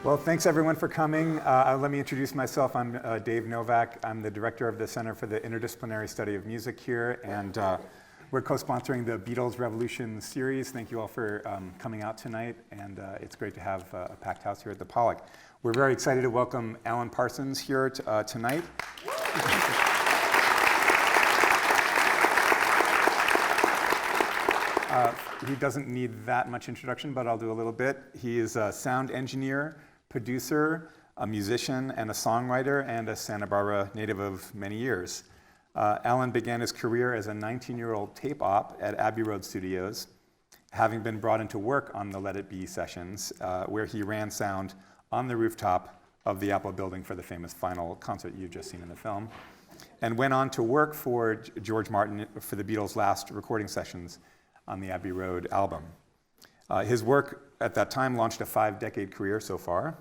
Well, thanks everyone for coming. Let me introduce myself. I'm Dave Novak. I'm the director of the Center for the Interdisciplinary Study of Music here, and we're co-sponsoring the Beatles Revolutions series. Thank you all for coming out tonight, and it's great to have a packed house here at the Pollock. We're very excited to welcome Alan Parsons here tonight. He doesn't need that much introduction, but I'll do a little bit. He is a sound engineer, producer, a musician, and a songwriter, and a Santa Barbara native of many years. Alan began his career as a 19-year-old tape op at Abbey Road Studios, having been brought into work on the Let It Be sessions, where he ran sound on the rooftop of the Apple building for the famous final concert you've just seen in the film, and went on to work for George Martin for the Beatles' last recording sessions on the Abbey Road album. His work at that time launched a 5-decade career so far.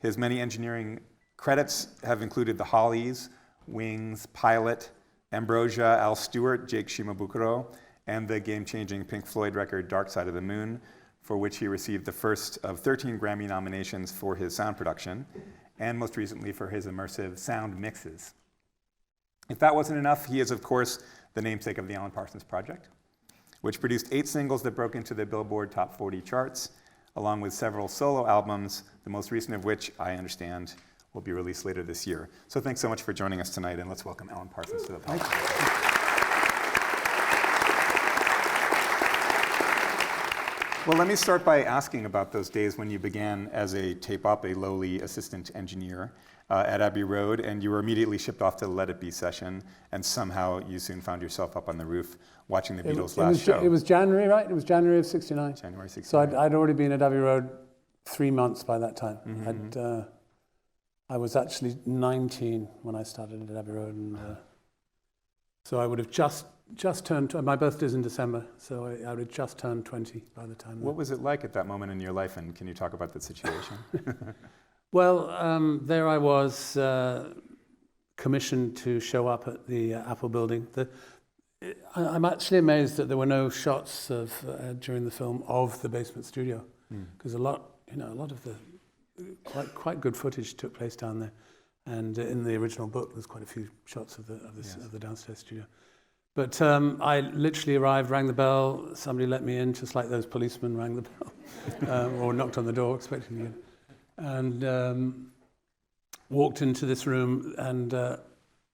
His many engineering credits have included the Hollies, Wings, Pilot, Ambrosia, Al Stewart, Jake Shimabukuro, and the game-changing Pink Floyd record Dark Side of the Moon, for which he received the first of 13 Grammy nominations for his sound production, and most recently for his immersive sound mixes. If that wasn't enough, he is, of course, the namesake of the Alan Parsons Project, which produced 8 singles that broke into the Billboard Top 40 charts, along with several solo albums, the most recent of which, I understand, will be released later this year. So thanks so much for joining us tonight, and let's welcome Alan Parsons to the podcast. Well, let me start by asking about those days when you began as a tape op, a lowly assistant engineer at Abbey Road, and you were immediately shipped off to the Let It Be session, and somehow you soon found yourself up on the roof watching the Beatles' last show. It was January, right? It was January of '69. January '69. So I'd already been at Abbey Road 3 months by that time. Mm-hmm. I was actually 19 when I started at Abbey Road, and so I would have just turned, my birthday's in December, so I would have just turned 20 by the time. What was it like at that moment in your life, and can you talk about the situation? Well, there I was, commissioned to show up at the Apple building. I'm actually amazed that there were no shots of during the film of the basement studio, because a lot of the quite good footage took place down there, and in the original book there's quite a few shots of the downstairs studio. But I literally arrived, rang the bell, somebody let me in, just like those policemen rang the bell, or knocked on the door expecting me in. And walked into this room and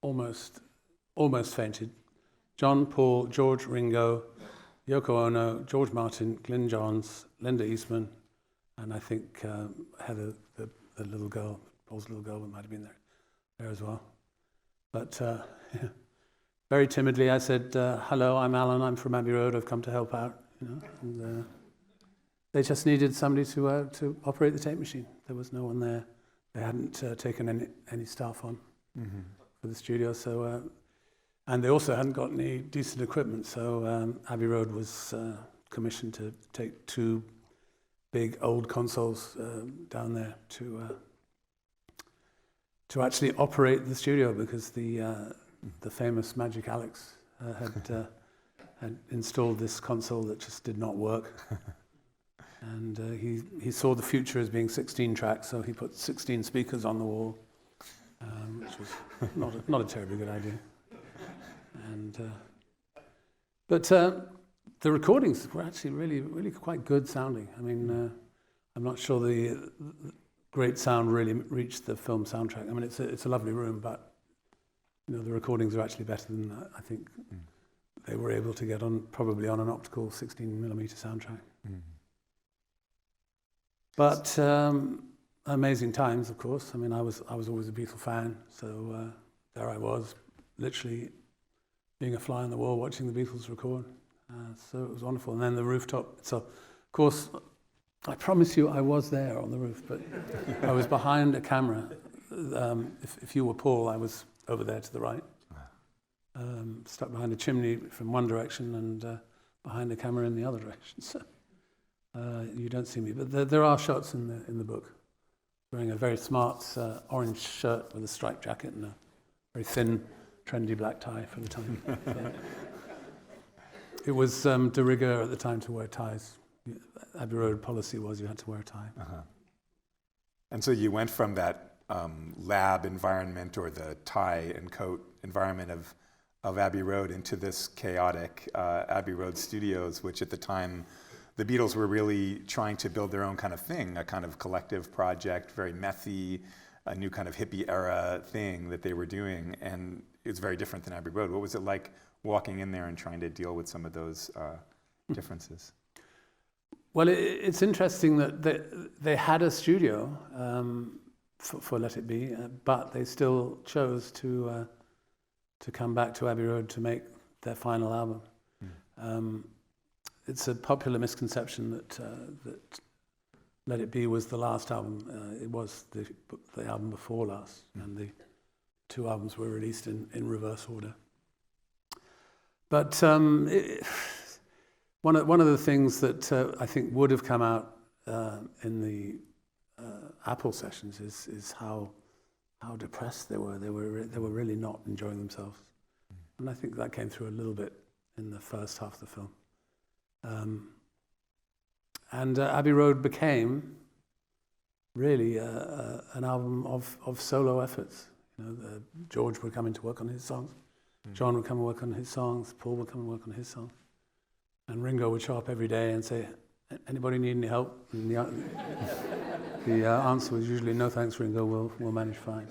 almost fainted. John, Paul, George, Ringo, Yoko Ono, George Martin, Glyn Johns, Linda Eastman, and I think Heather, the little girl, Paul's little girl, that might have been there as well. But very timidly I said, "Hello, I'm Alan. I'm from Abbey Road. I've come to help out." And they just needed somebody to operate the tape machine. There was no one there. They hadn't taken any staff on for the studio, so and they also hadn't got any decent equipment. So Abbey Road was commissioned to take 2 big old consoles down there to actually operate the studio, because the famous Magic Alex had installed this console that just did not work. And he saw the future as being 16 tracks, so he put 16 speakers on the wall, which was not a terribly good idea. And but the recordings were actually really quite good sounding. I mean, I'm not sure the great sound really reached the film soundtrack. I mean, it's a lovely room, but the recordings are actually better than I think they were able to get probably on an optical 16mm soundtrack. But amazing times, of course. I mean, I was always a Beatle fan, so there I was, literally being a fly on the wall watching the Beatles record. So it was wonderful. And then the rooftop. So, of course, I promise you I was there on the roof, but I was behind a camera. If you were Paul, I was over there to the right, stuck behind a chimney from one direction and behind a camera in the other direction. So you don't see me, but there are shots in the book. Wearing a very smart orange shirt with a striped jacket and a very thin, trendy black tie for the time. So, it was de rigueur at the time to wear ties. Abbey Road policy was you had to wear a tie. And so you went from that lab environment or the tie and coat environment of Abbey Road into this chaotic Abbey Road Studios, which at the time the Beatles were really trying to build their own kind of thing, a kind of collective project, very methy, a new kind of hippie era thing that they were doing. And it was very different than Abbey Road. What was it like walking in there and trying to deal with some of those differences? Well, it's interesting that they had a studio for Let It Be, but they still chose to come back to Abbey Road to make their final album. It's a popular misconception that Let It Be was the last album. It was the album before last, and the two albums were released in reverse order. But one of the things that I think would have come out in the Apple sessions is how depressed they were. They were really not enjoying themselves, and I think that came through a little bit in the first half of the film. And Abbey Road became really an album of solo efforts. George would come in to work on his songs, John would come and work on his songs, Paul would come and work on his songs, and Ringo would show up every day and say, "Anybody need any help?" And the answer was usually, "No thanks, Ringo, we'll manage fine."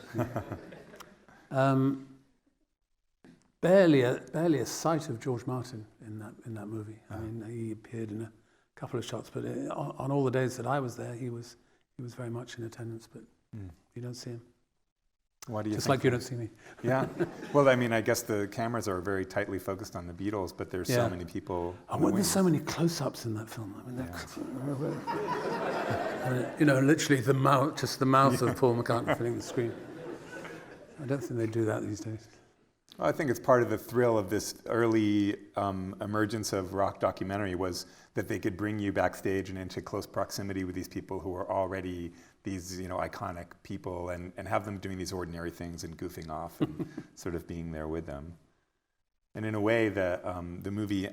Barely a sight of George Martin in that movie. I mean, he appeared in a couple of shots, but on all the days that I was there, he was very much in attendance. But you don't see him. Why do you Just think like you don't see me. Yeah. Well, I mean, I guess the cameras are very tightly focused on the Beatles, but there's so many people. There's so many close-ups in that film. I mean, literally the mouth of Paul McCartney filling the screen. I don't think they do that these days. Well, I think it's part of the thrill of this early emergence of rock documentary was that they could bring you backstage and into close proximity with these people who are already these, iconic people and have them doing these ordinary things and goofing off and sort of being there with them. And in a way, the movie,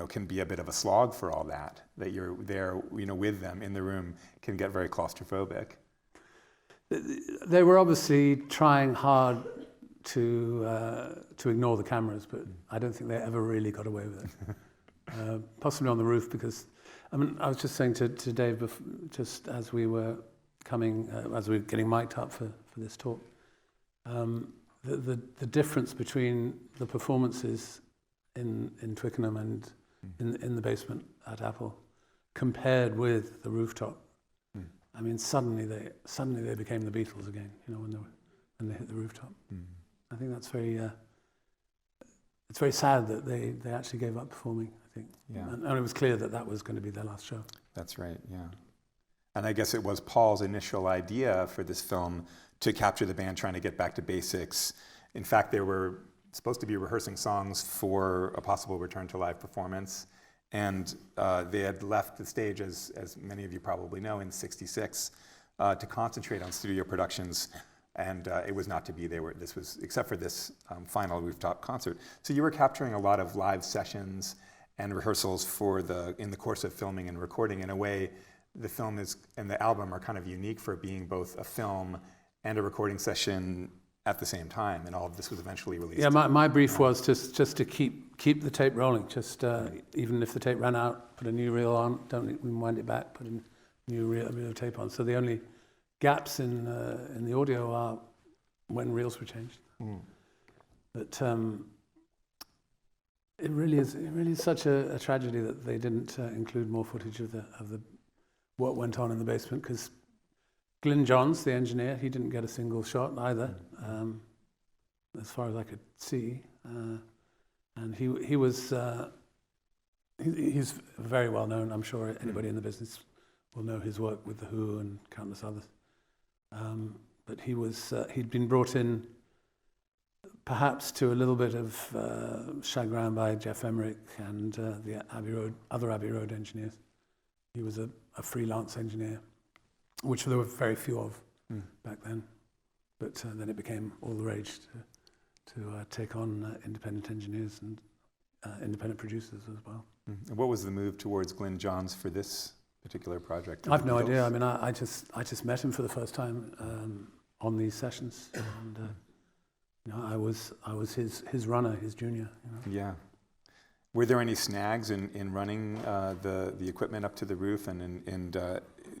can be a bit of a slog for all that you're there, with them in the room can get very claustrophobic. They were obviously trying hard to ignore the cameras, but I don't think they ever really got away with it. Possibly on the roof, because I was just saying to Dave just as we were getting mic'd up for this talk, the difference between the performances in Twickenham and in the basement at Apple compared with the rooftop. I mean, suddenly they became the Beatles again. When they hit the rooftop. I think that's it's very sad that they actually gave up performing, I think. Yeah. And it was clear that was going to be their last show. That's right, yeah. And I guess it was Paul's initial idea for this film to capture the band trying to get back to basics. In fact, they were supposed to be rehearsing songs for a possible return to live performance. And they had left the stage, as many of you probably know, in '66 to concentrate on studio productions. And it was not to be. This was, except for this final rooftop concert. So you were capturing a lot of live sessions and rehearsals in the course of filming and recording. In a way, the film and the album are kind of unique for being both a film and a recording session at the same time. And all of this was eventually released. Yeah, my brief was just to keep the tape rolling. Just even if the tape ran out, put a new reel on. Don't rewind it back. Put a new reel tape on. So the only gaps in the audio are when reels were changed. But it really is such a tragedy that they didn't include more footage of the what went on in the basement, because Glyn Johns, the engineer, he didn't get a single shot either, as far as I could see, and he was he's very well known. I'm sure anybody in the business will know his work with the Who and countless others. But he'd been brought in perhaps to a little bit of chagrin by Jeff Emerick and the other Abbey Road engineers. He was a freelance engineer, which there were very few of back then. But then it became all the rage to take on independent engineers and independent producers as well. And what was the move towards Glyn Johns for this particular project? I've no idea. I mean, I just met him for the first time on these sessions, and I was his runner, his junior. Yeah. Were there any snags in running the equipment up to the roof? And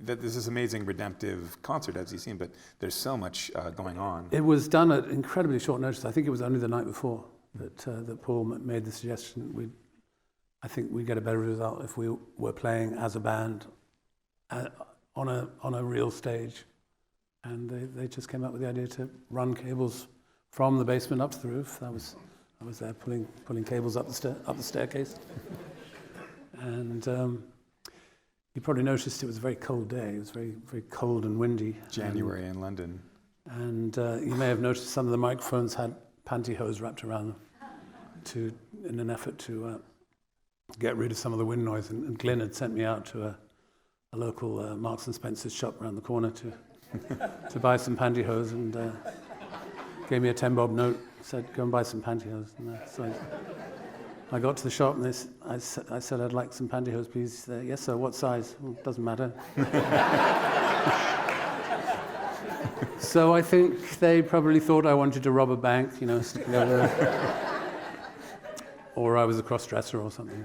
this is amazing redemptive concert, as you've seen, but there's so much going on. It was done at incredibly short notice. I think it was only the night before that Paul made the suggestion. I think we'd get a better result if we were playing as a band on a real stage. And they just came up with the idea to run cables from the basement up to the roof. I was there pulling cables up the staircase. And you probably noticed it was a very cold day. It was very, very cold and windy. January in London. And you may have noticed some of the microphones had pantyhose wrapped around them in an effort to get rid of some of the wind noise. And Glyn had sent me out to a local Marks and Spencer's shop around the corner to buy some pantyhose, and gave me a 10-bob note, said, go and buy some pantyhose. And so I got to the shop, and I said, I'd like some pantyhose, please. Yes, sir, what size? Well, doesn't matter. So I think they probably thought I wanted to rob a bank, sticking over there. Or I was a cross-dresser or something.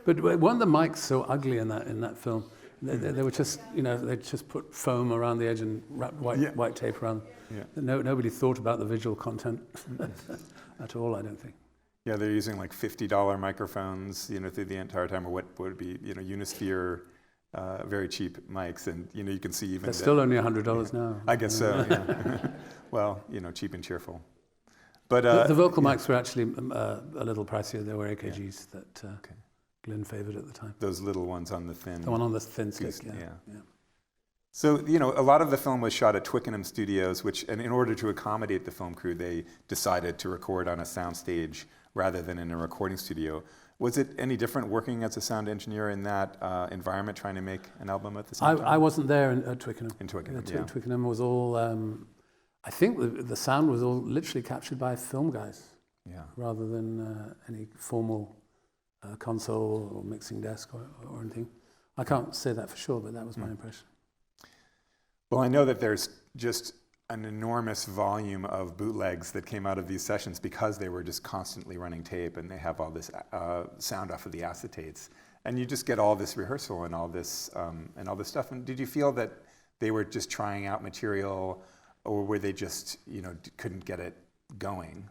But weren't the mics so ugly in that film? They were just, they just put foam around the edge and wrapped white tape around. Yeah. Nobody thought about the visual content at all, I don't think. Yeah, they're using like $50 microphones, through the entire time, or what would be, Unisphere, very cheap mics, and you can see even. They're still only $100 now. I guess so. Yeah. Well, cheap and cheerful. But the vocal mics were actually a little pricier. They were AKGs that. Glyn favoured at the time. Those little ones on the thin. The one on the thin stick, yeah. So, a lot of the film was shot at Twickenham Studios, and in order to accommodate the film crew, they decided to record on a soundstage rather than in a recording studio. Was it any different working as a sound engineer in that environment, trying to make an album at the same time? I wasn't there at Twickenham. In Twickenham, Twickenham was all, I think the sound was all literally captured by film guys, rather than any formal console or mixing desk or anything. I can't say that for sure, but that was my impression. Well, I know that there's just an enormous volume of bootlegs that came out of these sessions because they were just constantly running tape, and they have all this sound off of the acetates, and you just get all this rehearsal and all this stuff. And did you feel that they were just trying out material, or were they just couldn't get it going?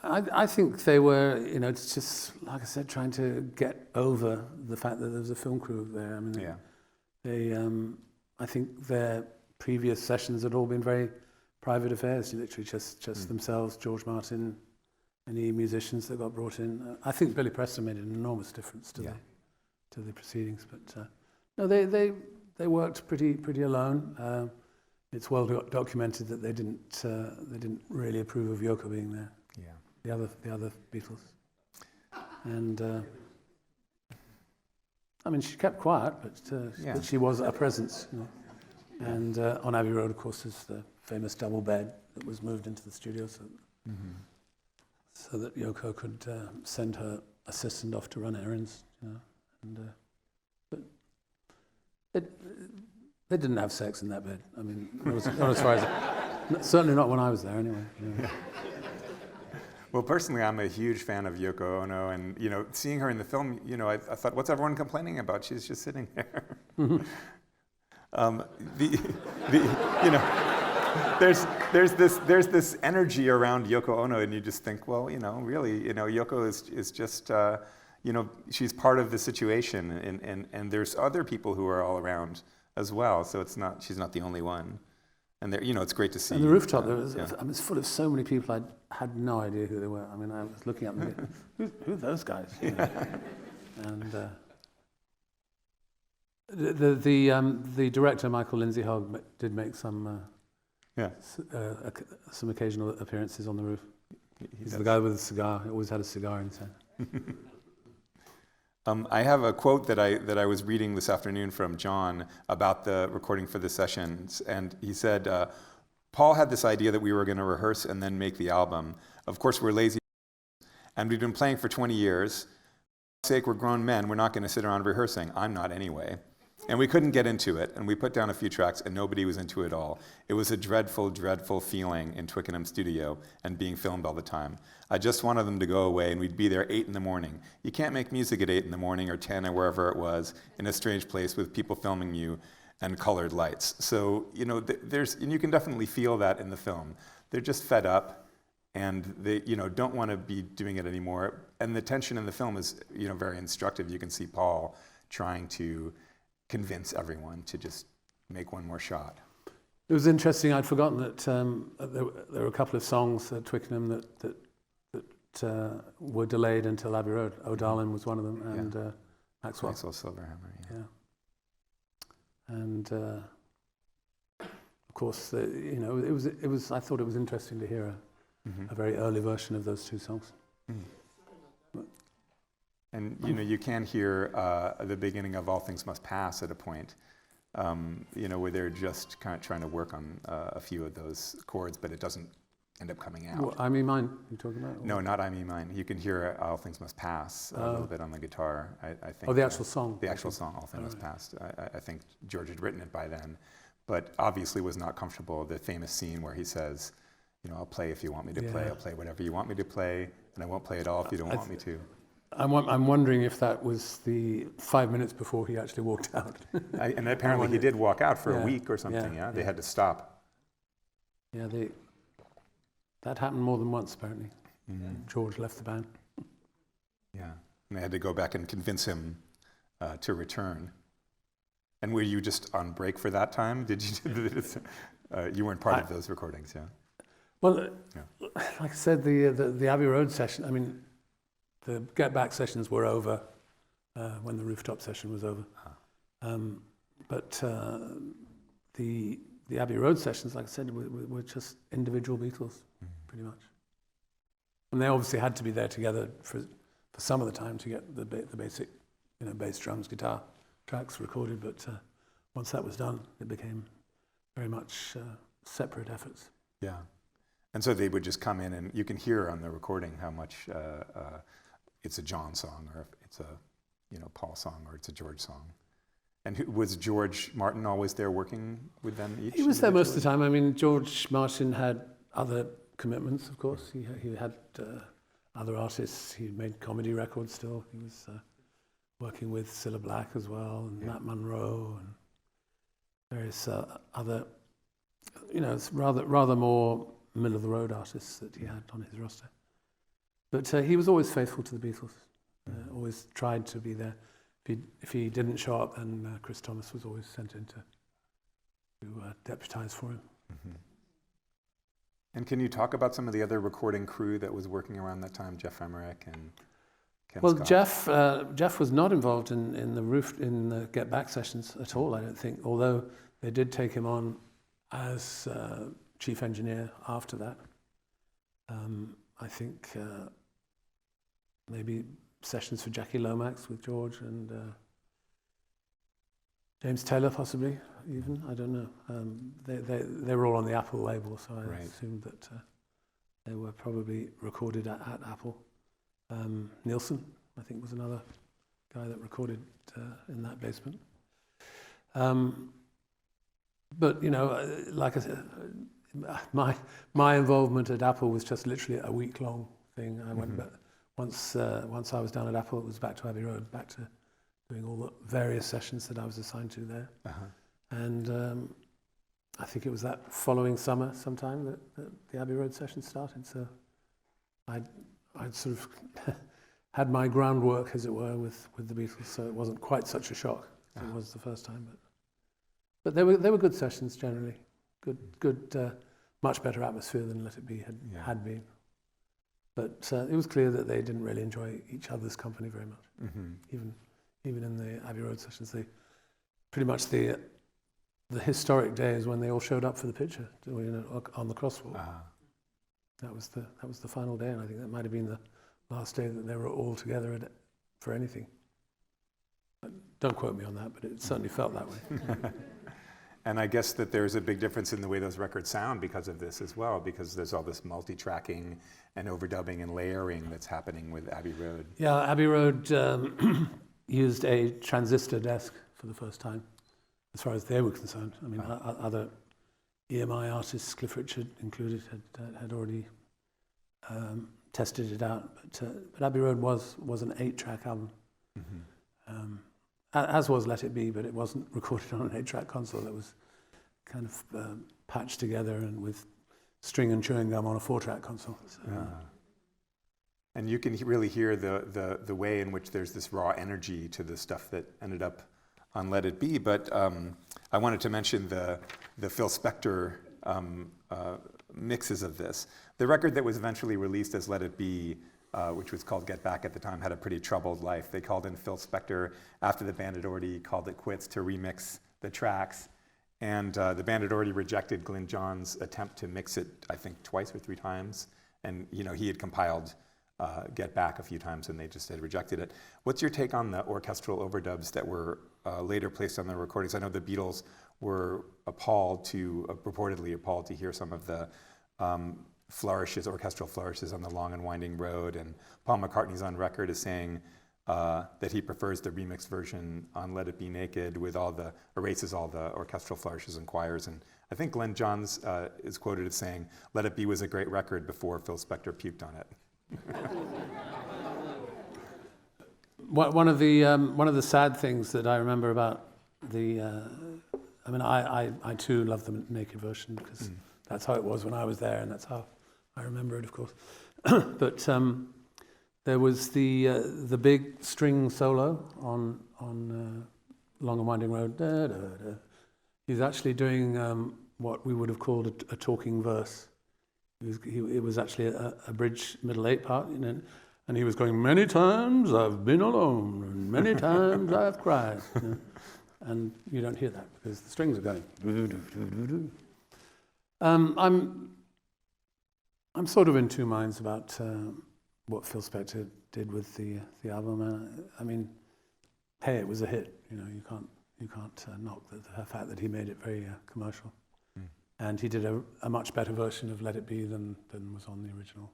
I think they were, it's just, like I said, trying to get over the fact that there was a film crew there. I mean, I think their previous sessions had all been very private affairs, literally just themselves, George Martin, any musicians that got brought in. I think Billy Preston made an enormous difference to the proceedings, but no, they worked pretty alone. It's well documented that they didn't really approve of Yoko being there. Yeah. The other Beatles, and I mean, she kept quiet, but she was a presence. And on Abbey Road, of course, is the famous double bed that was moved into the studio, so that Yoko could send her assistant off to run errands. But they didn't have sex in that bed. I mean, not as far as certainly not when I was there, anyway. Well, personally, I'm a huge fan of Yoko Ono, and seeing her in the film, I thought, what's everyone complaining about? She's just sitting there. There's this energy around Yoko Ono, and you just think, well, really, Yoko is just, she's part of the situation, and there's other people who are all around as well. So she's not the only one. And it's great to see. And the rooftop, it's full of so many people. I had no idea who they were. I mean, I was looking at them, who are those guys? And the director, Michael Lindsay Hogg, did make some occasional appearances on the roof. He's the guy with the cigar. He always had a cigar in his hand. I have a quote that I was reading this afternoon from John about the recording for the sessions, and he said, Paul had this idea that we were going to rehearse and then make the album. Of course, we're lazy, and we've been playing for 20 years, sake, we're grown men. We're not going to sit around rehearsing. I'm not anyway. And we couldn't get into it, and we put down a few tracks, and nobody was into it at all. It was a dreadful, dreadful feeling in Twickenham studio and being filmed all the time. I just wanted them to go away, and we'd be there 8 in the morning. You can't make music at 8 in the morning or 10 or wherever it was in a strange place with people filming you and colored lights. So, and you can definitely feel that in the film. They're just fed up, and they, don't want to be doing it anymore. And the tension in the film is, very instructive. You can see Paul trying to convince everyone to just make one more shot. It was interesting. I'd forgotten that there were a couple of songs at Twickenham that were delayed until Abbey Road. "Oh Darling" was one of them, and Maxwell Silverhammer. Yeah. And of course, it was. I thought it was interesting to hear a very early version of those two songs. And you can hear the beginning of "All Things Must Pass" at a point, where they're just kind of trying to work on a few of those chords, but it doesn't end up coming out. Well, "I Me Mine" you talking about? Or? No, not "I Me Mine." You can hear "All Things Must Pass" a little bit on the guitar. I think. Oh, the actual song. The actual song, "All Things Must Pass." I think George had written it by then, but obviously was not comfortable. The famous scene where he says, "I'll play if you want me to play. I'll play whatever you want me to play, and I won't play at all if you don't want me to." I'm wondering if that was the 5 minutes before he actually walked out. And apparently he did walk out for a week or something, They had to stop. Yeah, that happened more than once, apparently. George left the band. Yeah, and they had to go back and convince him to return. And were you just on break for that time? Did you? You weren't part of those recordings, yeah? Well, like I said, the Abbey Road session, the Get Back sessions were over when the Rooftop session was over. But the Abbey Road sessions, like I said, were just individual Beatles, pretty much. And they obviously had to be there together for some of the time to get the basic, bass, drums, guitar tracks recorded. But once that was done, it became very much separate efforts. Yeah. And so they would just come in, and you can hear on the recording how much it's a John song, or it's a Paul song, or it's a George song. And was George Martin always there working with them each? He was there most of the time. George Martin had other commitments, of course. He had other artists. He made comedy records still. He was working with Cilla Black as well, and Matt Monro, and various other, rather more middle-of-the-road artists that he had on his roster. But he was always faithful to the Beatles, always tried to be there. If he didn't show up, then Chris Thomas was always sent in to deputise for him. Mm-hmm. And can you talk about some of the other recording crew that was working around that time, Jeff Emmerich and Ken Scott? Jeff was not involved in the Get Back sessions at all, I don't think, although they did take him on as chief engineer after that. I think maybe sessions for Jackie Lomax with George and James Taylor, possibly, even. I don't know. They were all on the Apple label, so I assumed that they were probably recorded at Apple. Nielsen, I think, was another guy that recorded in that basement. But, like I said, my involvement at Apple was just literally a week-long thing. I went back. Once I was down at Apple, it was back to Abbey Road, back to doing all the various sessions that I was assigned to there. And I think it was that following summer sometime that the Abbey Road sessions started. So I'd sort of had my groundwork, as it were, with the Beatles, so it wasn't quite such a shock as it was the first time. But they were good sessions generally. Good, much better atmosphere than Let It Be had been. But it was clear that they didn't really enjoy each other's company very much. Even in the Abbey Road sessions, they pretty much the historic days when they all showed up for the picture, on the crosswalk. That was the final day, and I think that might have been the last day that they were all together for anything. But don't quote me on that, but it certainly felt that way. And I guess that there's a big difference in the way those records sound because of this as well, because there's all this multi-tracking and overdubbing and layering that's happening with Abbey Road. Yeah, Abbey Road used a transistor desk for the first time, as far as they were concerned. I mean, other EMI artists, Cliff Richard included, had already tested it out. But Abbey Road was an 8-track album, as was Let It Be, but it wasn't recorded on an 8-track console. It was kind of patched together and with string and chewing gum on a 4-track console. So, and you can really hear the way in which there's this raw energy to the stuff that ended up on Let It Be. But I wanted to mention the Phil Spector mixes of this. The record that was eventually released as Let It Be, which was called Get Back at the time, had a pretty troubled life. They called in Phil Spector after the band had already called it quits to remix the tracks. And the band had already rejected Glyn John's attempt to mix it, I think, twice or 3 times. And he had compiled Get Back a few times and they just had rejected it. What's your take on the orchestral overdubs that were later placed on the recordings? I know the Beatles were reportedly appalled to hear some of the orchestral flourishes on the Long and Winding Road, and Paul McCartney's on record as saying that he prefers the remixed version on Let It Be Naked erases all the orchestral flourishes and choirs. And I think Glyn Johns is quoted as saying, Let It Be was a great record before Phil Spector puked on it. one of the sad things that I remember about I too love the naked version because that's how it was when I was there, and that's how I remember it, of course. But there was the big string solo on Long and Winding Road. Da, da, da. He's actually doing what we would have called a talking verse. It was actually a bridge middle 8 part, and he was going, many times I've been alone, and many times I've cried. And you don't hear that because the strings are going. I'm sort of in two minds about what Phil Spector did with the album. I mean, hey, it was a hit. You can't knock the fact that he made it very commercial. And he did a much better version of Let It Be than was on the original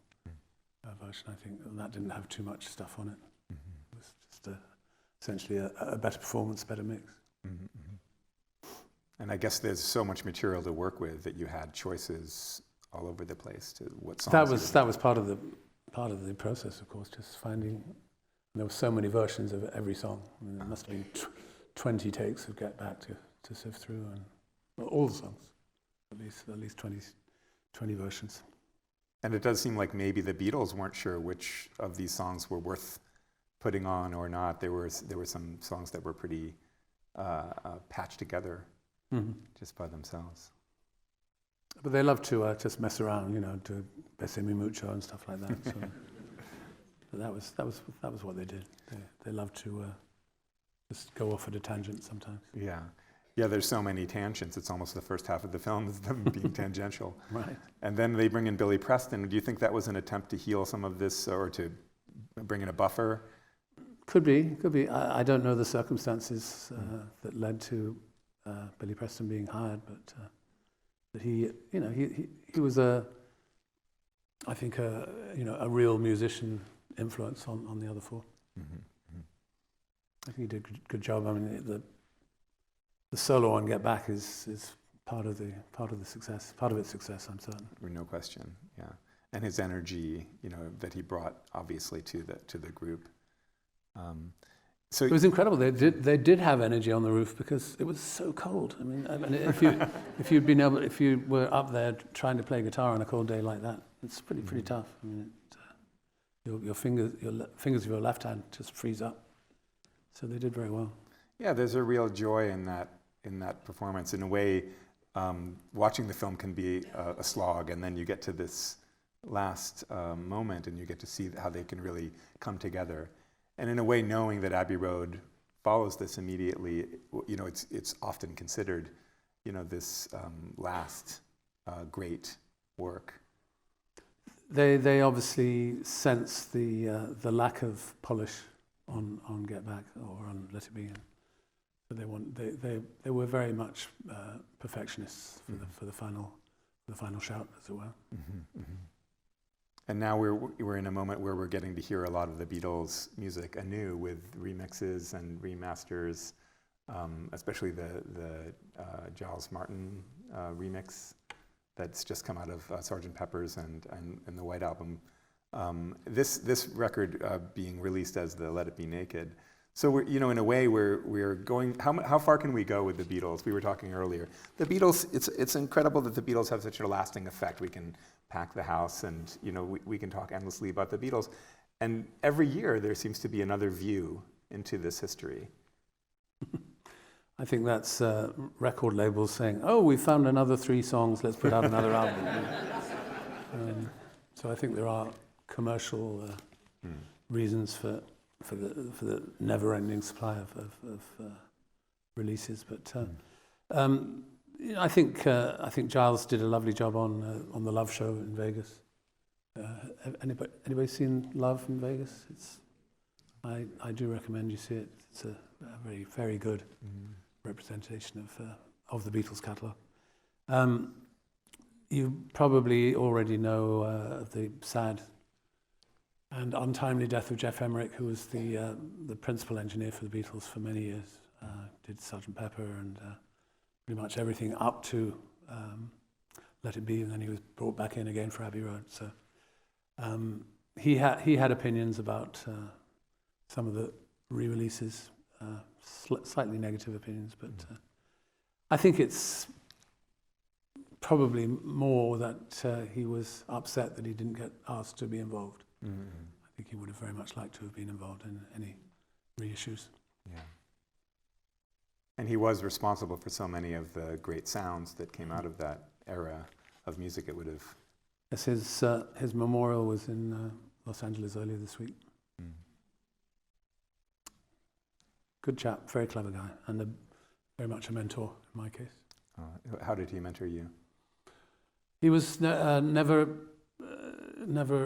version, I think. And that didn't have too much stuff on it. It was just essentially a better performance, better mix. And I guess there's so much material to work with that you had choices all over the place to what songs. That was part of the process, of course, just finding. There were so many versions of every song. I mean, there must have been 20 takes of Get Back to sift through, and all the songs, at least 20 versions. And it does seem like maybe the Beatles weren't sure which of these songs were worth putting on or not. There were some songs that were pretty patched together just by themselves. But they love to just mess around, to Besame Mucho and stuff like that. So but that was what they did. They loved to just go off at a tangent sometimes. Yeah, there's so many tangents. It's almost the first half of the film is them being tangential. Right. And then they bring in Billy Preston. Do you think that was an attempt to heal some of this or to bring in a buffer? Could be. I don't know the circumstances that led to Billy Preston being hired, but he was I think a real musician influence on the other four. I think he did a good job. I mean, the solo on Get Back is part of its success, I'm certain. No question, yeah. And his energy, that he brought obviously to the group. So it was incredible. They did have energy on the roof because it was so cold. I mean, if you were up there trying to play guitar on a cold day like that, it's pretty tough. I mean, your fingers of your left hand just freeze up. So they did very well. Yeah, there's a real joy in that performance. In a way, watching the film can be a slog, and then you get to this last moment, and you get to see how they can really come together. And in a way, knowing that Abbey Road follows this immediately, it's often considered, this last great work. They obviously sense the lack of polish on Get Back or on Let It Be. But they were very much perfectionists for the final shout, as it were. And now we're in a moment where we're getting to hear a lot of the Beatles music anew with remixes and remasters, especially the Giles Martin remix that's just come out of Sgt. Pepper's and the White Album. This record being released as the Let It Be Naked. So we're, in a way, we're going. How far can we go with the Beatles? We were talking earlier. The Beatles. It's incredible that the Beatles have such a lasting effect. We can pack the house, and we can talk endlessly about the Beatles. And every year there seems to be another view into this history. I think that's record labels saying, "Oh, we found another 3 songs. Let's put out another album." So I think there are commercial reasons for the never-ending supply of releases, but I think Giles did a lovely job on the Love Show in Vegas. Anybody seen Love in Vegas? I do recommend you see it. It's a very, very good representation of the Beatles catalogue. You probably already know of the sad and untimely death of Jeff Emerick, who was the principal engineer for the Beatles for many years. Did Sgt. Pepper and pretty much everything up to Let It Be, and then he was brought back in again for Abbey Road. So he had opinions about some of the re-releases, slightly negative opinions, but I think it's probably more that he was upset that he didn't get asked to be involved. I think he would have very much liked to have been involved in any reissues. Yeah. And he was responsible for so many of the great sounds that came out of that era of music. It would have. Yes, his memorial was in Los Angeles earlier this week. Good chap, very clever guy, and very much a mentor in my case. How did he mentor you? He was never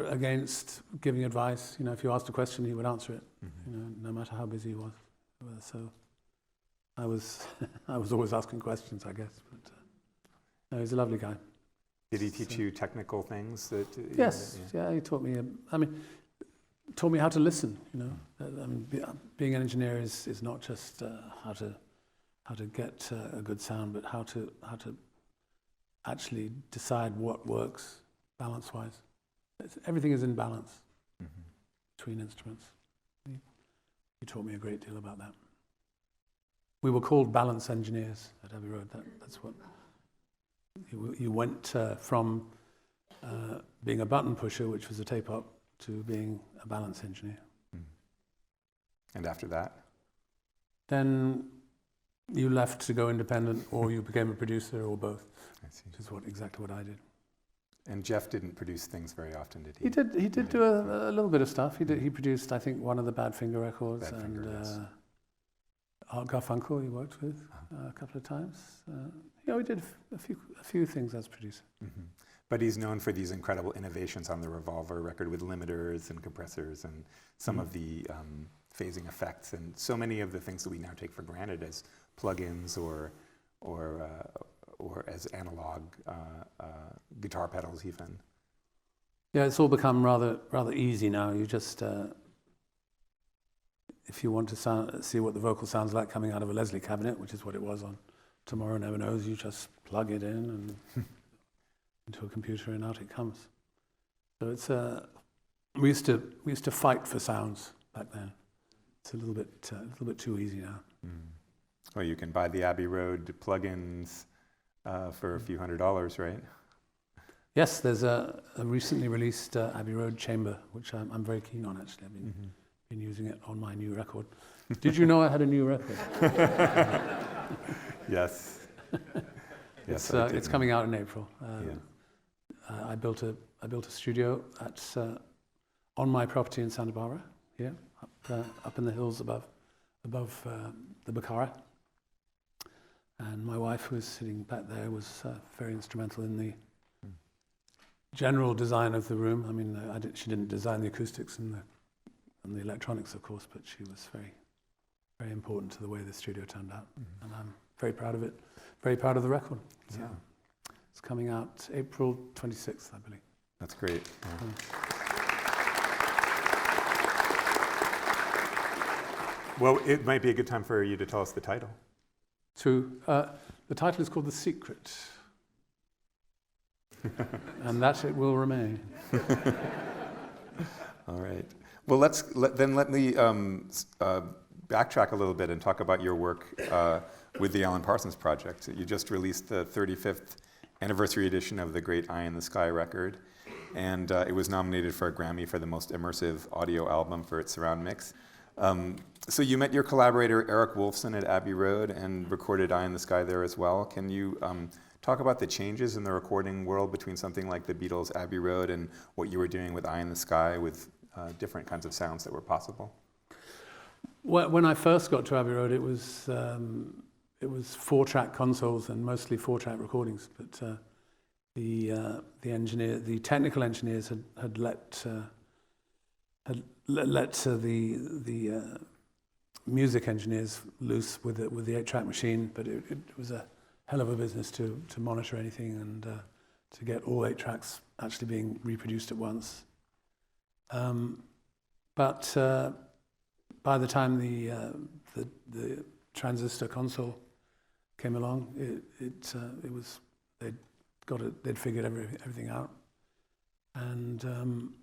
against giving advice. If you asked a question, he would answer it. No matter how busy he was. So I was always asking questions, I guess. But no, he's a lovely guy. Did he teach you technical things that? Yes. Yeah, he taught me. Taught me how to listen. Being an engineer is not just how to get a good sound, but how to actually decide what works balance-wise. Everything is in balance between instruments. He taught me a great deal about that. We were called balance engineers at Abbey Road. That's what you went from being a button pusher, which was a tape op, to being a balance engineer. And after that? Then you left to go independent, or you became a producer, or both. I see. Which is exactly what I did. And Jeff didn't produce things very often, did he? He did do a little bit of stuff. He produced, I think, one of the Badfinger records, yes. Art Garfunkel he worked with a couple of times. He did a few things as producer. But he's known for these incredible innovations on the Revolver record with limiters and compressors and some of the phasing effects and so many of the things that we now take for granted as plugins or as analog guitar pedals even. Yeah, it's all become rather easy now. You just, if you want to see what the vocal sounds like coming out of a Leslie cabinet, which is what it was on Tomorrow Never Knows, you just plug it in and into a computer and out it comes. So it's we used to fight for sounds back then. It's a little bit too easy now. Well, you can buy the Abbey Road plugins for a few $100s, right? Yes, there's a recently released Abbey Road chamber, which I'm very keen on, actually. I've been using it on my new record. Did you know I had a new record? Yes. It's coming out in April. I built a studio on my property in Santa Barbara, here, up in the hills above the Bacara. And my wife, who was sitting back there, was very instrumental in the general design of the room. I mean, she didn't design the acoustics and the electronics, of course, but she was very, very important to the way the studio turned out. And I'm very proud of it, very proud of the record. So Yeah. it's coming out April 26th, I believe. That's great. Yeah. Well, it might be a good time for you to tell us the title. The title is called The Secret. And that it will remain. All right. Well, let me backtrack a little bit and talk about your work with the Alan Parsons Project. You just released the 35th anniversary edition of the great Eye in the Sky record, and it was nominated for a Grammy for the most immersive audio album for its surround mix. So you met your collaborator Eric Wolfson at Abbey Road and recorded Eye in the Sky there as well. Can you talk about the changes in the recording world between something like the Beatles' Abbey Road and what you were doing with Eye in the Sky with different kinds of sounds that were possible? When I first got to Abbey Road, it was 4-track consoles and mostly 4-track recordings. But the technical engineers had let the music engineers loose with the 8-track machine. But it was a hell of a business to monitor anything and to get all 8 tracks actually being reproduced at once. But by the time the transistor console came along, they'd figured everything out, and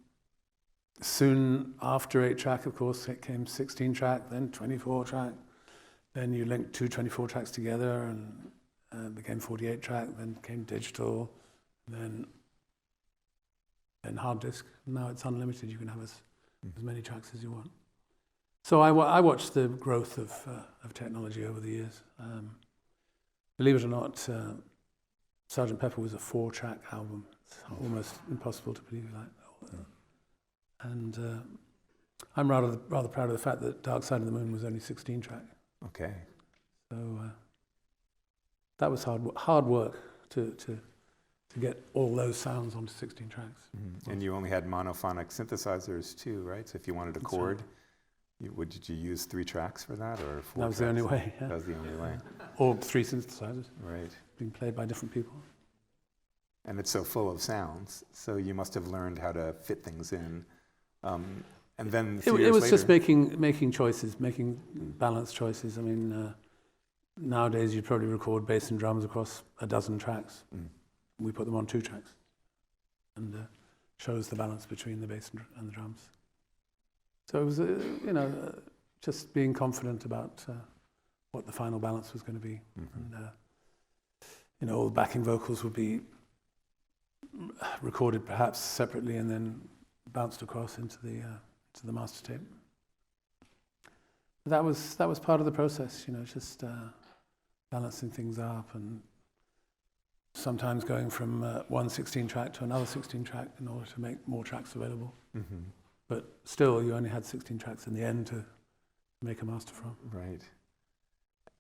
soon after 8-track, of course, it came 16-track, then 24-track, then you linked 2 24 tracks together and became 48-track, then came digital, then hard disk. Now it's unlimited. You can have as many tracks as you want. So I watched the growth of technology over the years. Believe it or not, Sgt. Pepper was a 4-track album. It's almost impossible to believe that. And I'm rather proud of the fact that Dark Side of the Moon was only 16-track. Okay. So that was hard work to get all those sounds onto 16 tracks. And you only had monophonic synthesizers too, right? So if you wanted a chord, did you use 3 tracks for that or 4 That was the only way. Yeah. That was the only way. Or 3 synthesizers. Right. Being played by different people. And it's so full of sounds, so you must have learned how to fit things in. And then a few years It was later, just making choices, making balanced choices. I mean, nowadays you'd probably record bass and drums across a dozen tracks. We put them on 2 tracks, and shows the balance between the bass and the drums. So it was, just being confident about what the final balance was going to be, and all the backing vocals would be recorded perhaps separately and then bounced across into the master tape. That was part of the process, just balancing things up and sometimes going from one 16-track to another 16-track in order to make more tracks available. But still, you only had 16 tracks in the end to make a master from. Right.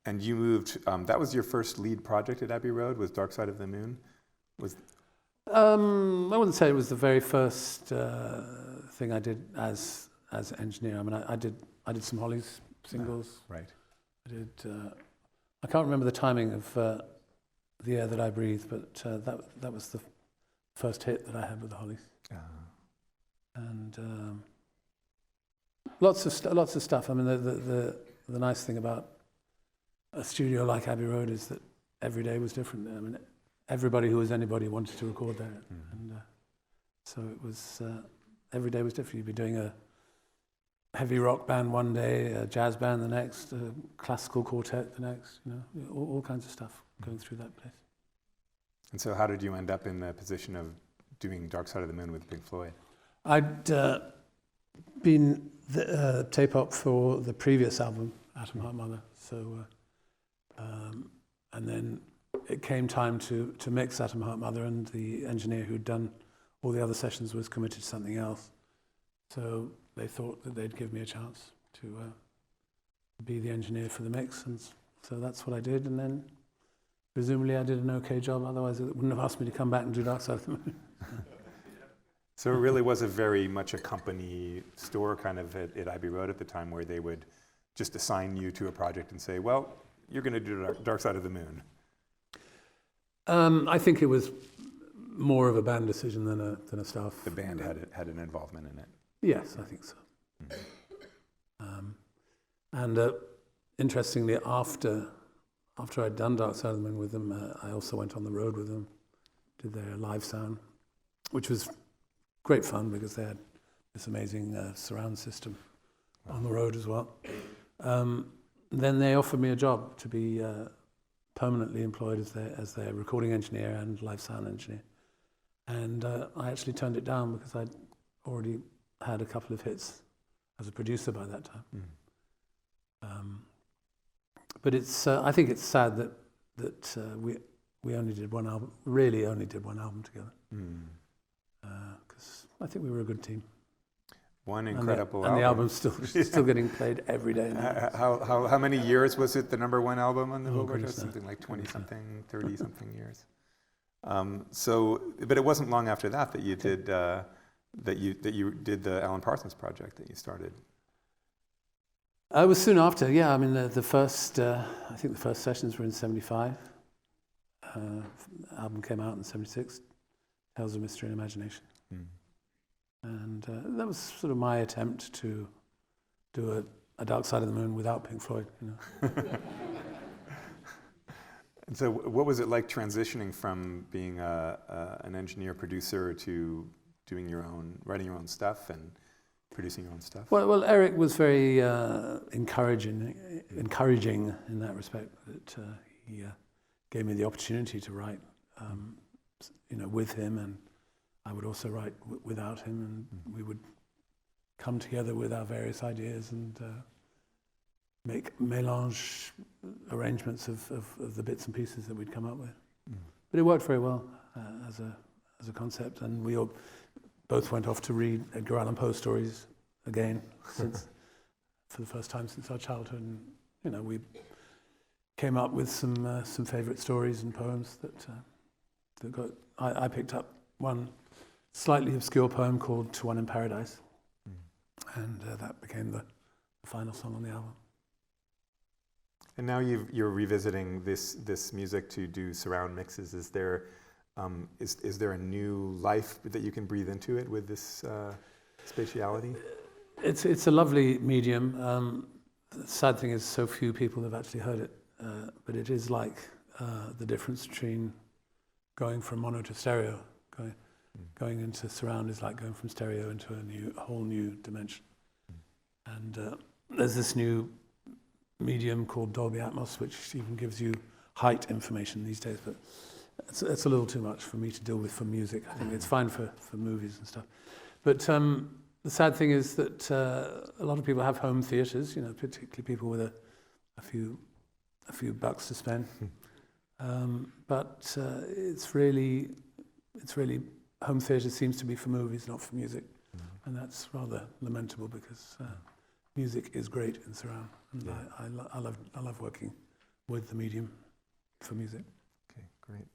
And you moved, that was your first lead project at Abbey Road, was Dark Side of the Moon? I wouldn't say it was the very first thing I did as engineer. I mean, I did some Hollies singles. Right. I can't remember the timing of The Air That I Breathe, but that was the first hit that I had with the Hollies. And lots of stuff. I mean, the nice thing about a studio like Abbey Road is that every day was different. I mean, everybody who was anybody wanted to record there, and so it was every day was different. You'd be doing a heavy rock band one day, a jazz band the next, a classical quartet the next. All kinds of stuff going through that place. And so, how did you end up in the position of doing Dark Side of the Moon with Pink Floyd? I'd been the tape op for the previous album, Atom Heart Mother. So, and then it came time to mix Atom Heart Mother, and the engineer who'd done all the other sessions was committed to something else. So they thought that they'd give me a chance to be the engineer for the mix, and so that's what I did. And then presumably I did an okay job, otherwise it wouldn't have asked me to come back and do Dark Side of the Moon. So it really was a very much a company store kind of at Abbey Road at the time, where they would just assign you to a project and say, well, you're going to do Dark Side of the Moon? I think it was more of a band decision than a staff. The band had an involvement in it. Yes, I think so. And interestingly, after I'd done Dark Side of the Moon with them, I also went on the road with them, did their live sound, which was great fun because they had this amazing surround system on the road as well. Then they offered me a job to be permanently employed as their recording engineer and live sound engineer. And I actually turned it down because I'd already had a couple of hits as a producer by that time. But I think it's sad that we only did one album, really only did one album together. Because I think we were a good team. One incredible album. And the album's still getting played every day now. How many years was it the #1 album on the Billboard chart? Something like 20-something, 30-something years. But it wasn't long after that you did that you did the Alan Parsons project that you started. It was soon after, yeah. I mean, the first, I think the first sessions were in '75. The album came out in '76, Tales of Mystery and Imagination. And that was sort of my attempt to do a Dark Side of the Moon without Pink Floyd, you know. And so what was it like transitioning from being an engineer producer to writing your own stuff and producing your own stuff? Well, Eric was very encouraging in that respect. That he gave me the opportunity to write, with him, and I would also write without him, and we would come together with our various ideas and make mélange arrangements of the bits and pieces that we'd come up with. But it worked very well as a concept, and we all both went off to read Edgar Allan Poe stories again for the first time since our childhood. And, we came up with some favourite stories and poems that got. I picked up one slightly obscure poem called "To One in Paradise," and that became the final song on the album. And now you're revisiting this music to do surround mixes. Is there a new life that you can breathe into it with this spatiality? It's a lovely medium. The sad thing is so few people have actually heard it, but it is like the difference between going from mono to stereo. Going into surround is like going from stereo into a whole new dimension. And there's this new medium called Dolby Atmos, which even gives you height information these days, but it's a little too much for me to deal with for music. I think it's fine for movies and stuff. But the sad thing is that a lot of people have home theatres, particularly people with a few bucks to spend. But it's really home theatre seems to be for movies, not for music, and that's rather lamentable because music is great in surround, and I love working with the medium for music. Okay, great.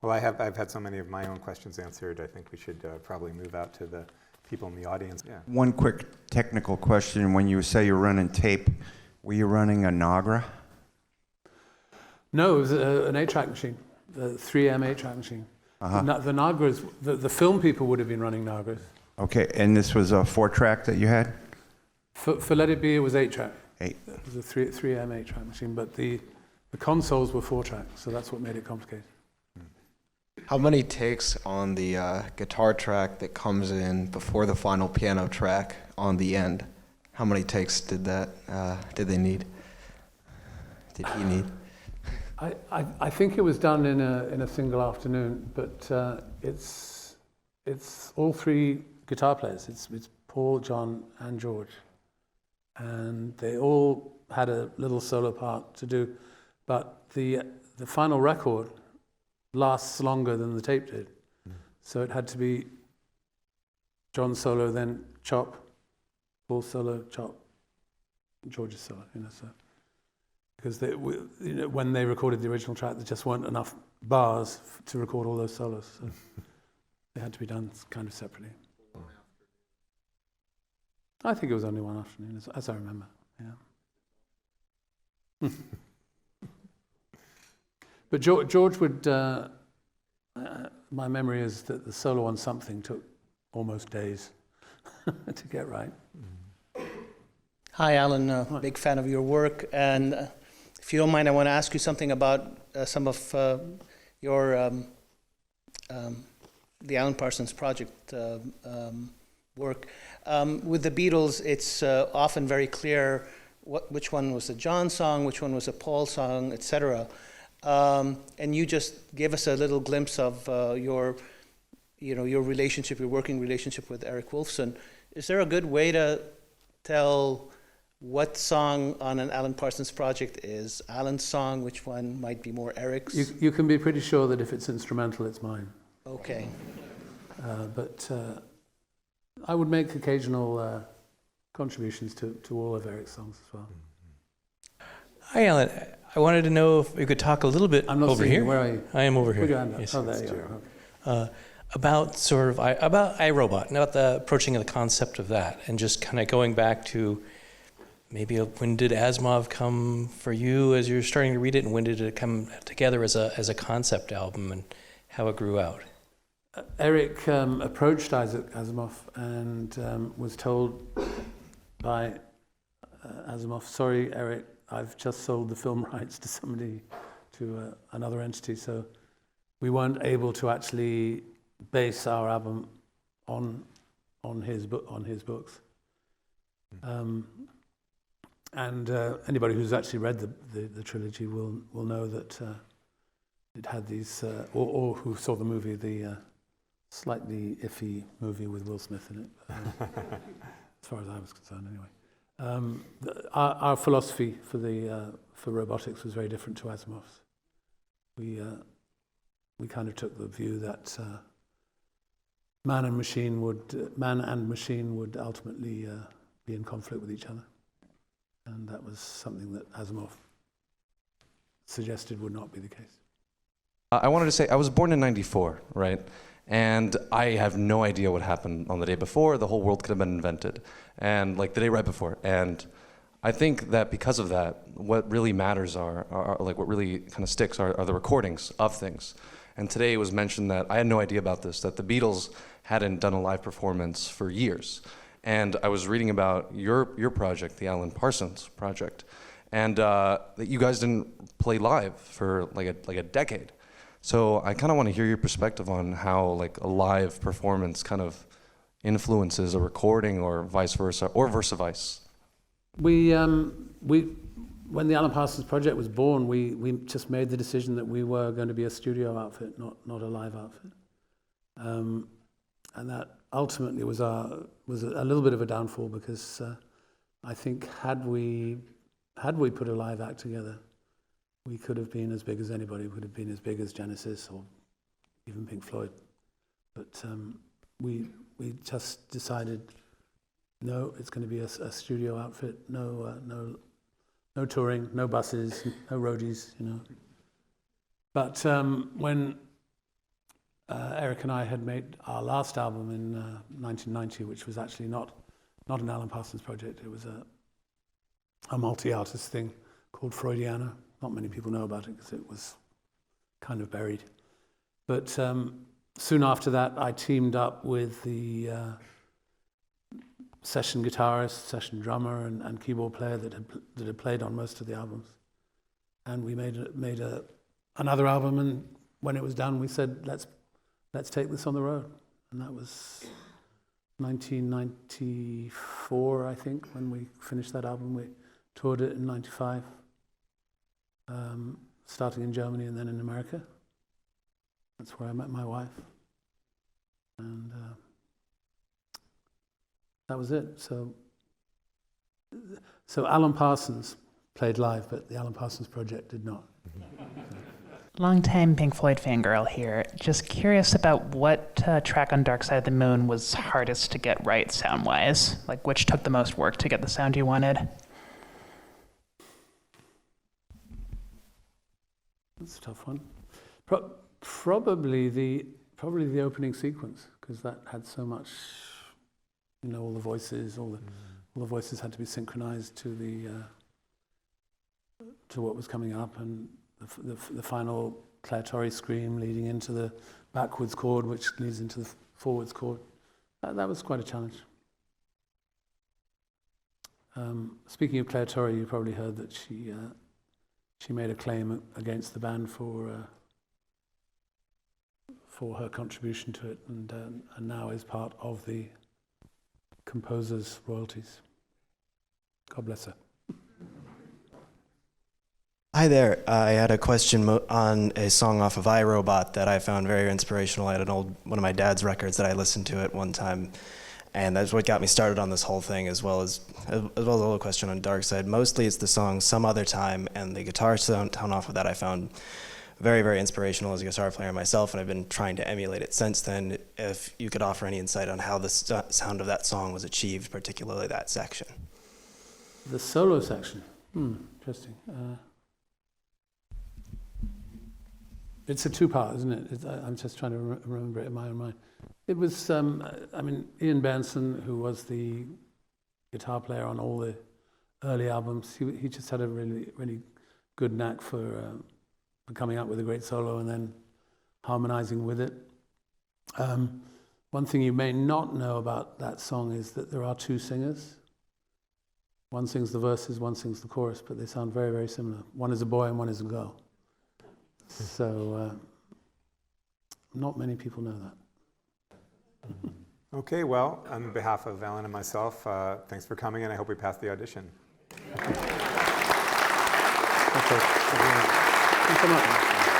Well, I've had so many of my own questions answered. I think we should probably move out to the people in the audience. Yeah. One quick technical question: when you say you're running tape, were you running a Nagra? No, it was an 8-track machine, the 3M 8-track machine. The Nagras, the film people would have been running Nagras. Okay, and this was a 4-track that you had? For Let It Be, it was 8-track. 8. It was a 3M 8-track machine, but the consoles were 4-track, so that's what made it complicated. How many takes on the guitar track that comes in before the final piano track on the end? How many takes did they need? Did he need? I think it was done in a single afternoon, but it's all 3 guitar players. It's Paul, John, and George, and they all had a little solo part to do, but the final record lasts longer than the tape did, so it had to be John's solo, then chop, Paul's solo, chop, George's solo. So. Because when they recorded the original track, there just weren't enough bars to record all those solos. So they had to be done kind of separately. I think it was only one afternoon, as I remember. Yeah. But George would. My memory is that the solo on something took almost days to get right. Hi, Alan. Big fan of your work. And if you don't mind, I want to ask you something about some of your the Alan Parsons project work. With the Beatles, it's often very clear which one was a John song, which one was a Paul song, etc. And you just gave us a little glimpse of your relationship, your working relationship with Eric Wolfson. Is there a good way to tell what song on an Alan Parsons project is Alan's song, which one might be more Eric's? You can be pretty sure that if it's instrumental, it's mine. Okay. But I would make occasional contributions to all of Eric's songs as well. Hi, Alan. I wanted to know if we could talk a little bit I'm not over seeing you. here. Where are you? I am over Put here. your hand up. Yes. Oh, there you are. About sort of about iRobot, and about the approaching of the concept of that, and just kind of going back to maybe when did Asimov come for you as you're starting to read it, and when did it come together as a concept album, and how it grew out? Eric approached Isaac Asimov and was told by Asimov, "Sorry, Eric, I've just sold the film rights to somebody, to another entity, so we weren't able to actually base our album on his books." And anybody who's actually read the trilogy will know that it had these, or who saw the movie, the slightly iffy movie with Will Smith in it, as far as I was concerned, anyway. Our philosophy for robotics was very different to Asimov's. We kind of took the view that man and machine would ultimately be in conflict with each other, and that was something that Asimov suggested would not be the case. I wanted to say, I was born in '94, right? And I have no idea what happened on the day before. The whole world could have been invented, and like the day right before. And I think that because of that, what really matters are like what really kind of sticks are the recordings of things. And today it was mentioned that I had no idea about this, that the Beatles hadn't done a live performance for years. And I was reading about your project, the Alan Parsons project, and that you guys didn't play live for like a decade. So I kind of want to hear your perspective on how like a live performance kind of influences a recording, or vice versa, or vice. When the Alan Parsons project was born, we just made the decision that we were going to be a studio outfit, not a live outfit, and that ultimately was a little bit of a downfall, because I think had we put a live act together, we could have been as big as anybody. We would have been as big as Genesis or even Pink Floyd. But we just decided, no, it's going to be a studio outfit. No touring, no buses, no roadies, you know. But when Eric and I had made our last album in 1990, which was actually not an Alan Parsons project, it was a multi-artist thing called Freudiana. Not many people know about it because it was kind of buried. But soon after that, I teamed up with the session guitarist, session drummer, and keyboard player that had played on most of the albums. And we made another album, and when it was done, we said, let's take this on the road. And that was 1994, I think, when we finished that album. We toured it in 95. Starting in Germany and then in America. That's where I met my wife. And that was it. So Alan Parsons played live, but the Alan Parsons project did not. Longtime Pink Floyd fangirl here. Just curious about what track on Dark Side of the Moon was hardest to get right sound-wise? Like, which took the most work to get the sound you wanted? That's a tough one. Probably the opening sequence, because that had so much, you know, all the voices had to be synchronized to to what was coming up, and the final Claire scream leading into the backwards chord, which leads into the forwards chord. That was quite a challenge. Speaking of Claire Torrey, you probably heard that she made a claim against the band for her contribution to it, and now is part of the composer's royalties. God bless her. Hi there. I had a question on a song off of iRobot that I found very inspirational. I had one of my dad's records that I listened to at one time, and that's what got me started on this whole thing, as well as a little question on Dark Side. Mostly it's the song Some Other Time, and the guitar tone off of that I found very, very inspirational as a guitar player myself, and I've been trying to emulate it since then. If you could offer any insight on how the sound of that song was achieved, particularly that section. The solo section. Interesting. It's a two-part, isn't it? I'm just trying to remember it in my own mind. It was, Ian Benson, who was the guitar player on all the early albums, he just had a really, really good knack for coming up with a great solo and then harmonizing with it. One thing you may not know about that song is that there are two singers. One sings the verses, one sings the chorus, but they sound very, very similar. One is a boy and one is a girl. So not many people know that. Okay, well, on behalf of Alan and myself, thanks for coming, and I hope we pass the audition. Okay. Thanks so much.